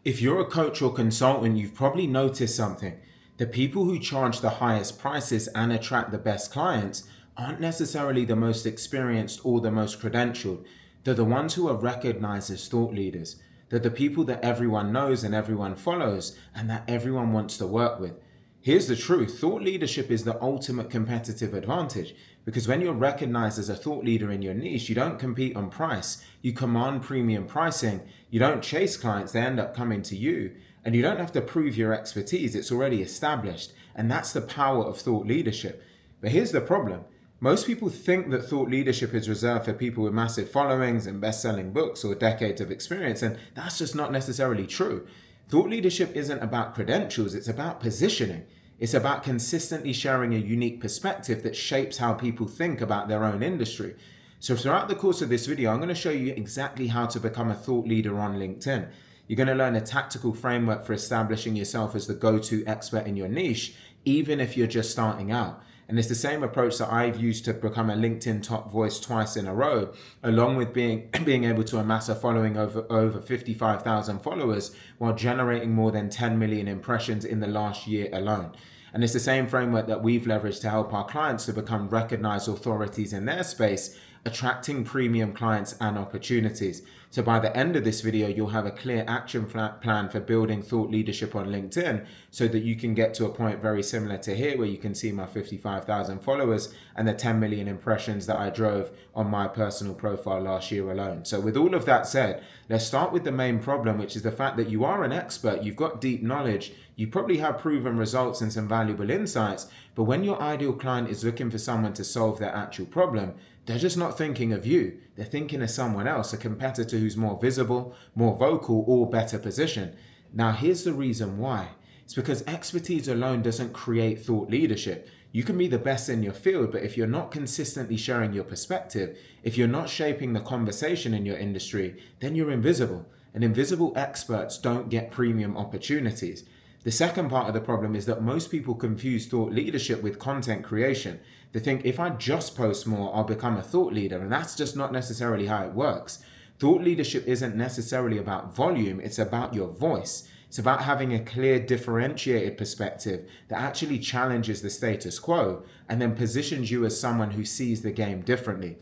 If you're a coach or consultant, you've probably noticed something. The people who charge the highest prices and attract the best clients aren't necessarily the most experienced or the most credentialed. They're the ones who are recognized as thought leaders. They're the people that everyone knows and everyone follows and that everyone wants to work with. Here's the truth. Thought leadership is the ultimate competitive advantage because when you're recognized as a thought leader in your niche, you don't compete on price. You command premium pricing. You don't chase clients. They end up coming to you. And you don't have to prove your expertise. It's already established. And that's the power of thought leadership. But here's the problem. Most people think that thought leadership is reserved for people with massive followings and best-selling books or decades of experience. And that's just not necessarily true. Thought leadership isn't about credentials. It's about positioning. It's about consistently sharing a unique perspective that shapes how people think about their own industry. So throughout the course of this video, I'm going to show you exactly how to become a thought leader on LinkedIn. You're going to learn a tactical framework for establishing yourself as the go-to expert in your niche, even if you're just starting out. And it's the same approach that I've used to become a LinkedIn top voice twice in a row, along with being able to amass a following over 55,000 followers while generating more than 10 million impressions in the last year alone. And it's the same framework that we've leveraged to help our clients to become recognized authorities in their space, attracting premium clients and opportunities. So by the end of this video, you'll have a clear action plan for building thought leadership on LinkedIn so that you can get to a point very similar to here where you can see my 55,000 followers and the 10 million impressions that I drove on my personal profile last year alone. So with all of that said, let's start with the main problem, which is the fact that you are an expert, you've got deep knowledge, you probably have proven results and some valuable insights, but when your ideal client is looking for someone to solve their actual problem, they're just not thinking of you. They're thinking of someone else, a competitor who's more visible, more vocal, or better positioned. Now, here's the reason why. It's because expertise alone doesn't create thought leadership. You can be the best in your field, but if you're not consistently sharing your perspective, if you're not shaping the conversation in your industry, then you're invisible. And invisible experts don't get premium opportunities. The second part of the problem is that most people confuse thought leadership with content creation. They think if I just post more, I'll become a thought leader, and that's just not necessarily how it works. Thought leadership isn't necessarily about volume, it's about your voice. It's about having a clear, differentiated perspective that actually challenges the status quo and then positions you as someone who sees the game differently.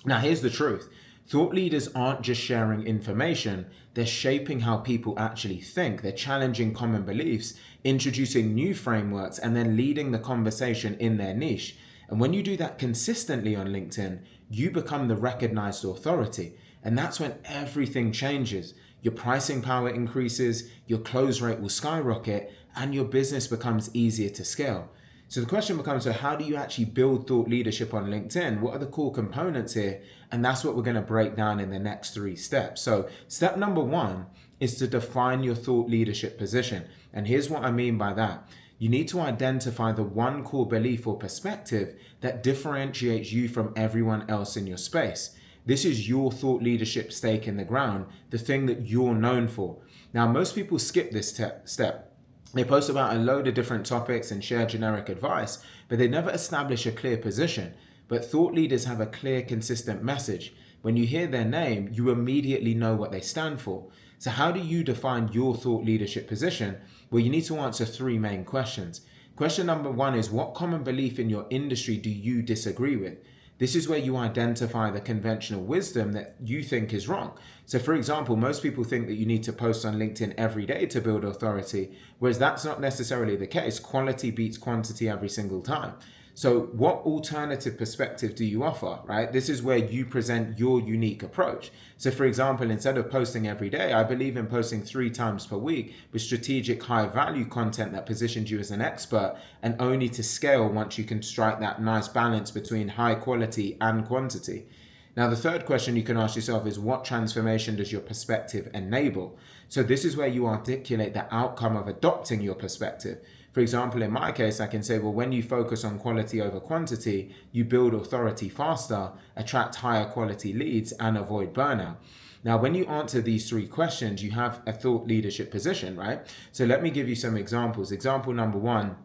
Now, here's the truth. Thought leaders aren't just sharing information, they're shaping how people actually think. They're challenging common beliefs, introducing new frameworks, and then leading the conversation in their niche. And when you do that consistently on LinkedIn, you become the recognized authority. And that's when everything changes. Your pricing power increases, your close rate will skyrocket, and your business becomes easier to scale. So the question becomes, so how do you actually build thought leadership on LinkedIn? What are the core components here? And that's what we're going to break down in the next 3 steps. So step number 1 is to define your thought leadership position. And here's what I mean by that. You need to identify the one core belief or perspective that differentiates you from everyone else in your space. This is your thought leadership stake in the ground, the thing that you're known for. Now, most people skip this step. They post about a load of different topics and share generic advice, but they never establish a clear position. But thought leaders have a clear, consistent message. When you hear their name, you immediately know what they stand for. So how do you define your thought leadership position? Well, you need to answer 3 main questions. Question number 1 is, what common belief in your industry do you disagree with? This is where you identify the conventional wisdom that you think is wrong. So for example, most people think that you need to post on LinkedIn every day to build authority, whereas that's not necessarily the case. Quality beats quantity every single time. So what alternative perspective do you offer, right? This is where you present your unique approach. So for example, instead of posting every day, I believe in posting 3 times per week with strategic high value content that positions you as an expert and only to scale once you can strike that nice balance between high quality and quantity. Now, the third question you can ask yourself is, what transformation does your perspective enable? So this is where you articulate the outcome of adopting your perspective. For example, in my case, I can say, well, when you focus on quality over quantity, you build authority faster, attract higher quality leads, and avoid burnout. Now, when you answer these 3 questions, you have a thought leadership position, right? So let me give you some examples. Example number 1,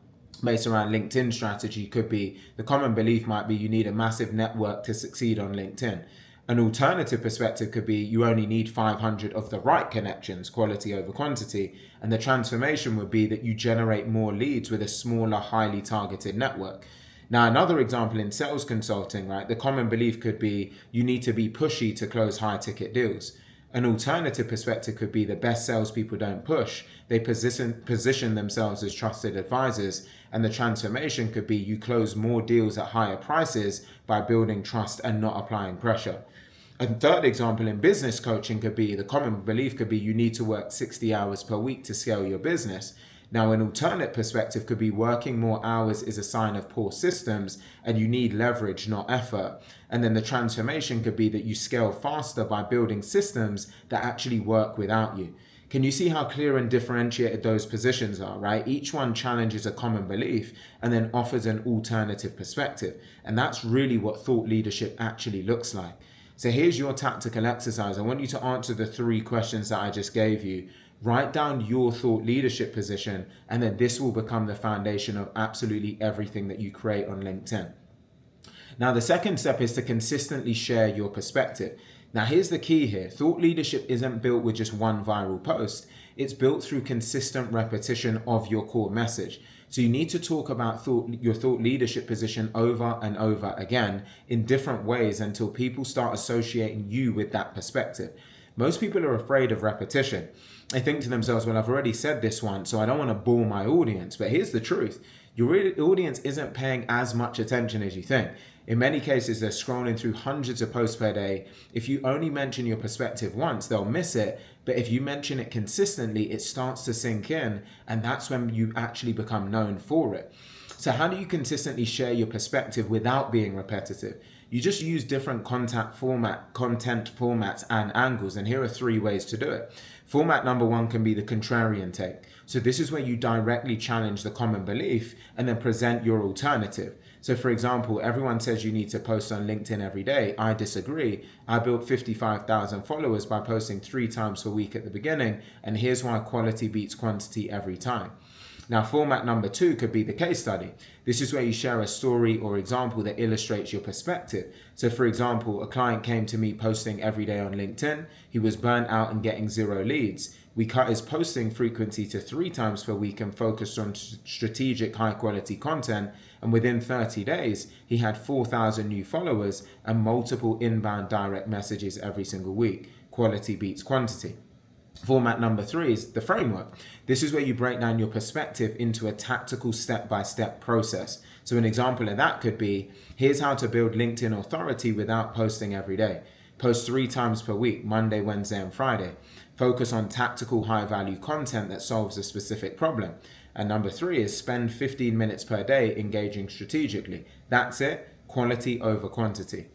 based around LinkedIn strategy, could be the common belief might be you need a massive network to succeed on LinkedIn. An alternative perspective could be you only need 500 of the right connections, quality over quantity. And the transformation would be that you generate more leads with a smaller, highly targeted network. Now, another example in sales consulting, right? The common belief could be you need to be pushy to close high ticket deals. An alternative perspective could be the best salespeople don't push. They position themselves as trusted advisors. And the transformation could be you close more deals at higher prices by building trust and not applying pressure. A third example in business coaching could be the common belief could be you need to work 60 hours per week to scale your business. Now, an alternate perspective could be working more hours is a sign of poor systems and you need leverage, not effort. And then the transformation could be that you scale faster by building systems that actually work without you. Can you see how clear and differentiated those positions are, right? Each one challenges a common belief and then offers an alternative perspective. And that's really what thought leadership actually looks like. So here's your tactical exercise. I want you to answer the 3 questions that I just gave you. Write down your thought leadership position, and then this will become the foundation of absolutely everything that you create on LinkedIn. Now, the second step is to consistently share your perspective. Now, here's the key here. Thought leadership isn't built with just one viral post. It's built through consistent repetition of your core message. So you need to talk about your thought leadership position over and over again in different ways until people start associating you with that perspective. Most people are afraid of repetition. They think to themselves, well, I've already said this once, so I don't want to bore my audience. But here's the truth. Your audience isn't paying as much attention as you think. In many cases, they're scrolling through hundreds of posts per day. If you only mention your perspective once, they'll miss it. But if you mention it consistently, it starts to sink in. And that's when you actually become known for it. So how do you consistently share your perspective without being repetitive? You just use different content formats and angles. And here are 3 ways to do it. Format number 1 can be the contrarian take. So this is where you directly challenge the common belief and then present your alternative. So for example, everyone says you need to post on LinkedIn every day. I disagree. I built 55,000 followers by posting 3 times per week at the beginning. And here's why quality beats quantity every time. Now, format number 2 could be the case study. This is where you share a story or example that illustrates your perspective. So for example, a client came to me posting every day on LinkedIn. He was burnt out and getting 0 leads. We cut his posting frequency to 3 times per week and focused on strategic high quality content. And within 30 days, he had 4,000 new followers and multiple inbound direct messages every single week. Quality beats quantity. Format number 3 is the framework. This is where you break down your perspective into a tactical step-by-step process. So an example of that could be, here's how to build LinkedIn authority without posting every day. Post 3 times per week, Monday, Wednesday, and Friday. Focus on tactical high-value content that solves a specific problem. And number 3 is spend 15 minutes per day engaging strategically. That's it, quality over quantity.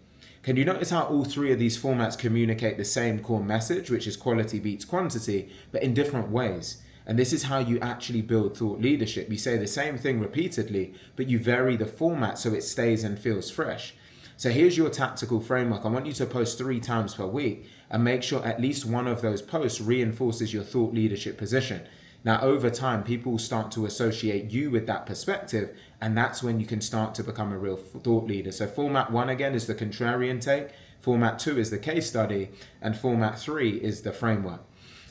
Can you notice how all 3 of these formats communicate the same core message, which is quality beats quantity, but in different ways? And this is how you actually build thought leadership. You say the same thing repeatedly, but you vary the format so it stays and feels fresh. So here's your tactical framework. I want you to post 3 times per week and make sure at least one of those posts reinforces your thought leadership position. Now, over time, people will start to associate you with that perspective, and that's when you can start to become a real thought leader. So format 1 again is the contrarian take, format 2 is the case study, and format 3 is the framework.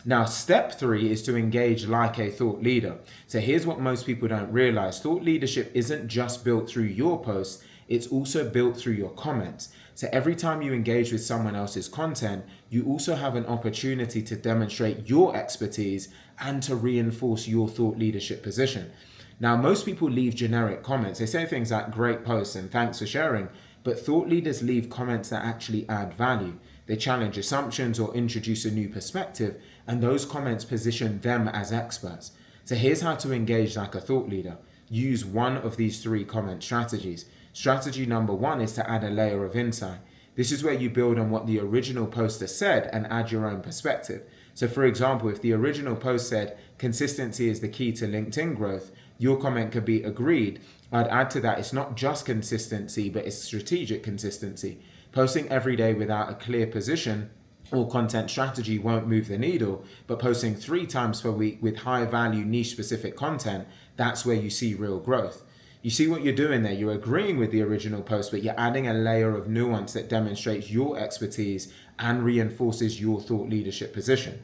Now, step 3 is to engage like a thought leader. So here's what most people don't realize. Thought leadership isn't just built through your posts, it's also built through your comments. So every time you engage with someone else's content, you also have an opportunity to demonstrate your expertise and to reinforce your thought leadership position. Now, most people leave generic comments. They say things like great posts and thanks for sharing, but thought leaders leave comments that actually add value. They challenge assumptions or introduce a new perspective, and those comments position them as experts. So here's how to engage like a thought leader. Use one of these 3 comment strategies. Strategy number 1 is to add a layer of insight. This is where you build on what the original poster said and add your own perspective. So for example, if the original post said consistency is the key to LinkedIn growth, your comment could be agreed. I'd add to that, it's not just consistency, but it's strategic consistency. Posting every day without a clear position or content strategy won't move the needle, but posting 3 times per week with high value niche specific content, that's where you see real growth. You see what you're doing there? You're agreeing with the original post, but you're adding a layer of nuance that demonstrates your expertise and reinforces your thought leadership position.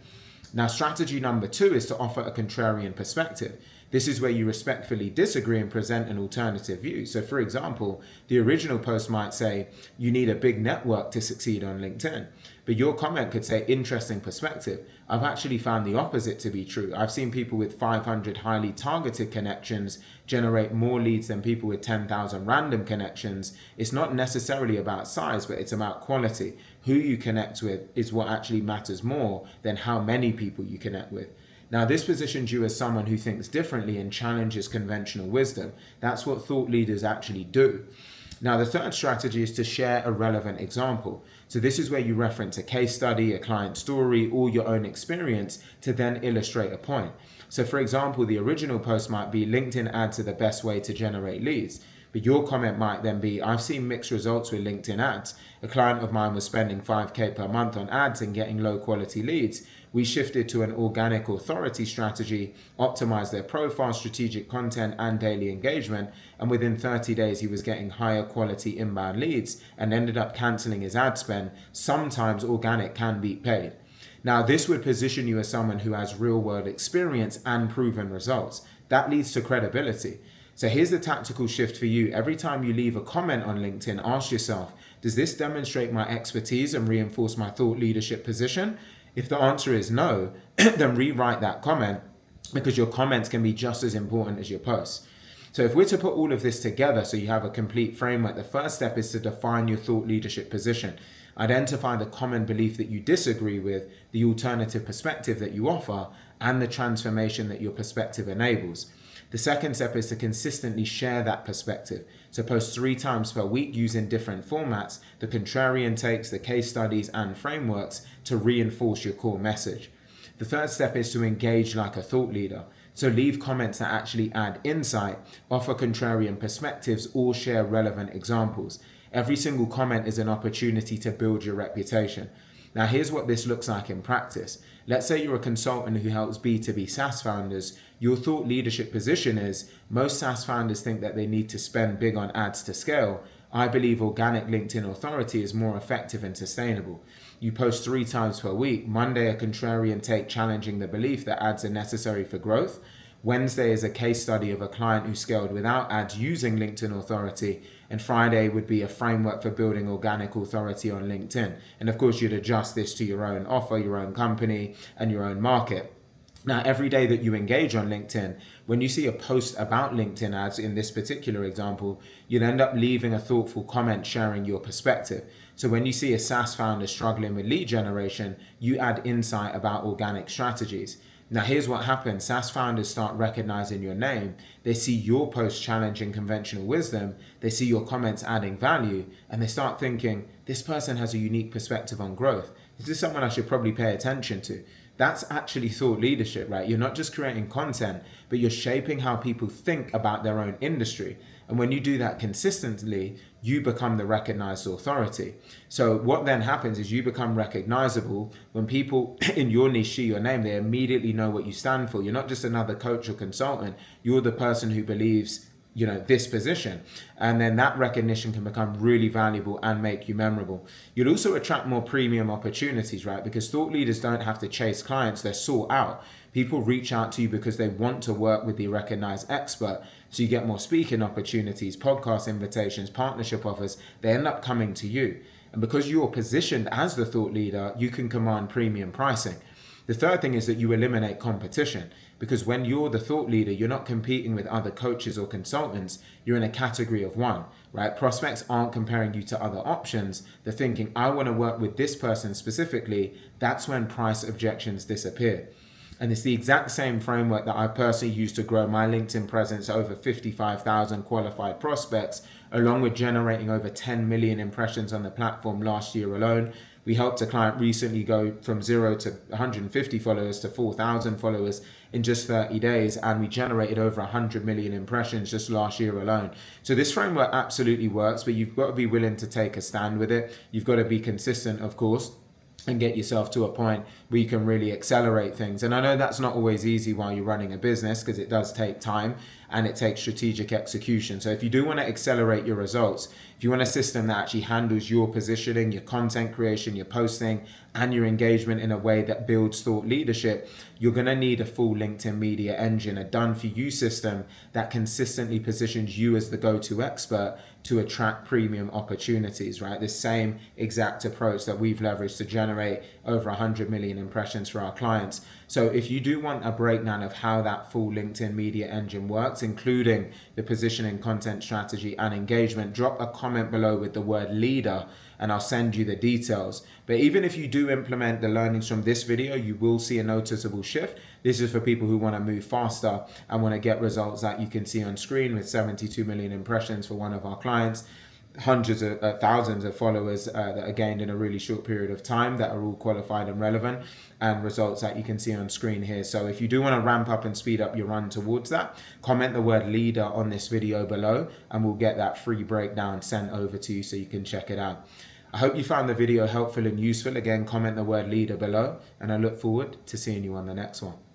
Now, strategy number 2 is to offer a contrarian perspective. This is where you respectfully disagree and present an alternative view. So, for example, the original post might say, you need a big network to succeed on LinkedIn. But your comment could say, interesting perspective. I've actually found the opposite to be true. I've seen people with 500 highly targeted connections generate more leads than people with 10,000 random connections. It's not necessarily about size, but it's about quality. Who you connect with is what actually matters more than how many people you connect with. Now, this positions you as someone who thinks differently and challenges conventional wisdom. That's what thought leaders actually do. Now, the third strategy is to share a relevant example. So this is where you reference a case study, a client story, or your own experience to then illustrate a point. So for example, the original post might be LinkedIn ads are the best way to generate leads. But your comment might then be, I've seen mixed results with LinkedIn ads. A client of mine was spending 5K per month on ads and getting low quality leads. We shifted to an organic authority strategy, optimized their profile, strategic content, and daily engagement. And within 30 days, he was getting higher quality inbound leads and ended up canceling his ad spend. Sometimes organic can beat paid. Now, this would position you as someone who has real world experience and proven results. That leads to credibility. So here's the tactical shift for you. Every time you leave a comment on LinkedIn, ask yourself, does this demonstrate my expertise and reinforce my thought leadership position? If the answer is no, then rewrite that comment, because your comments can be just as important as your posts. So if we're to put all of this together so you have a complete framework, the first step is to define your thought leadership position. Identify the common belief that you disagree with, the alternative perspective that you offer, and the transformation that your perspective enables. The second step is to consistently share that perspective. So post 3 times per week using different formats, the contrarian takes, the case studies, and frameworks to reinforce your core message. The third step is to engage like a thought leader. So leave comments that actually add insight, offer contrarian perspectives, or share relevant examples. Every single comment is an opportunity to build your reputation. Now, here's what this looks like in practice. Let's say you're a consultant who helps B2B SaaS founders. Your thought leadership position is, most SaaS founders think that they need to spend big on ads to scale. I believe organic LinkedIn authority is more effective and sustainable. You post 3 times per week. Monday, a contrarian take challenging the belief that ads are necessary for growth. Wednesday is a case study of a client who scaled without ads using LinkedIn authority. And Friday would be a framework for building organic authority on LinkedIn. And of course, you'd adjust this to your own offer, your own company, and your own market. Now, every day that you engage on LinkedIn, when you see a post about LinkedIn ads, in this particular example, you'd end up leaving a thoughtful comment sharing your perspective. So when you see a SaaS founder struggling with lead generation, you add insight about organic strategies. Now, here's what happens. SaaS founders start recognizing your name. They see your post challenging conventional wisdom. They see your comments adding value, and they start thinking, this person has a unique perspective on growth. This is someone I should probably pay attention to. That's actually thought leadership, right? You're not just creating content, but you're shaping how people think about their own industry. And when you do that consistently, you become the recognized authority. So what then happens is you become recognizable. When people in your niche see your name, they immediately know what you stand for. You're not just another coach or consultant. You're the person who believes, this position. And then that recognition can become really valuable and make you memorable. You'll also attract more premium opportunities, right? Because thought leaders don't have to chase clients, they're sought out. People reach out to you because they want to work with the recognized expert. So you get more speaking opportunities, podcast invitations, partnership offers. They end up coming to you. And because you're positioned as the thought leader, you can command premium pricing. The third thing is that you eliminate competition, because when you're the thought leader, you're not competing with other coaches or consultants. You're in a category of one, right? Prospects aren't comparing you to other options. They're thinking, I want to work with this person specifically. That's when price objections disappear. And it's the exact same framework that I personally used to grow my LinkedIn presence over 55,000 qualified prospects, along with generating over 10 million impressions on the platform last year alone. We helped a client recently go from 0 to 150 followers to 4,000 followers in just 30 days, and we generated over 100 million impressions just last year alone. So this framework absolutely works, but you've got to be willing to take a stand with it. You've got to be consistent, of course. and get yourself to a point where you can really accelerate things. And I know that's not always easy while you're running a business, because it does take time and it takes strategic execution. So if you do want to accelerate your results, if you want a system that actually handles your positioning, your content creation, your posting, and your engagement in a way that builds thought leadership, you're going to need a full LinkedIn media engine, a done for you system that consistently positions you as the go-to expert to attract premium opportunities, right? The same exact approach that we've leveraged to generate over 100 million impressions for our clients. So if you do want a breakdown of how that full LinkedIn media engine works, including the positioning, content strategy, and engagement, drop a comment below with the word leader and I'll send you the details. But even if you do implement the learnings from this video, you will see a noticeable shift. This is for people who want to move faster and want to get results that you can see on screen, with 72 million impressions for one of our clients, hundreds of thousands of followers that are gained in a really short period of time, that are all qualified and relevant, and results that you can see on screen here. So if you do want to ramp up and speed up your run towards that, comment the word leader on this video below and we'll get that free breakdown sent over to you so you can check it out. I hope you found the video helpful and useful. Again, comment the word leader below and I look forward to seeing you on the next one.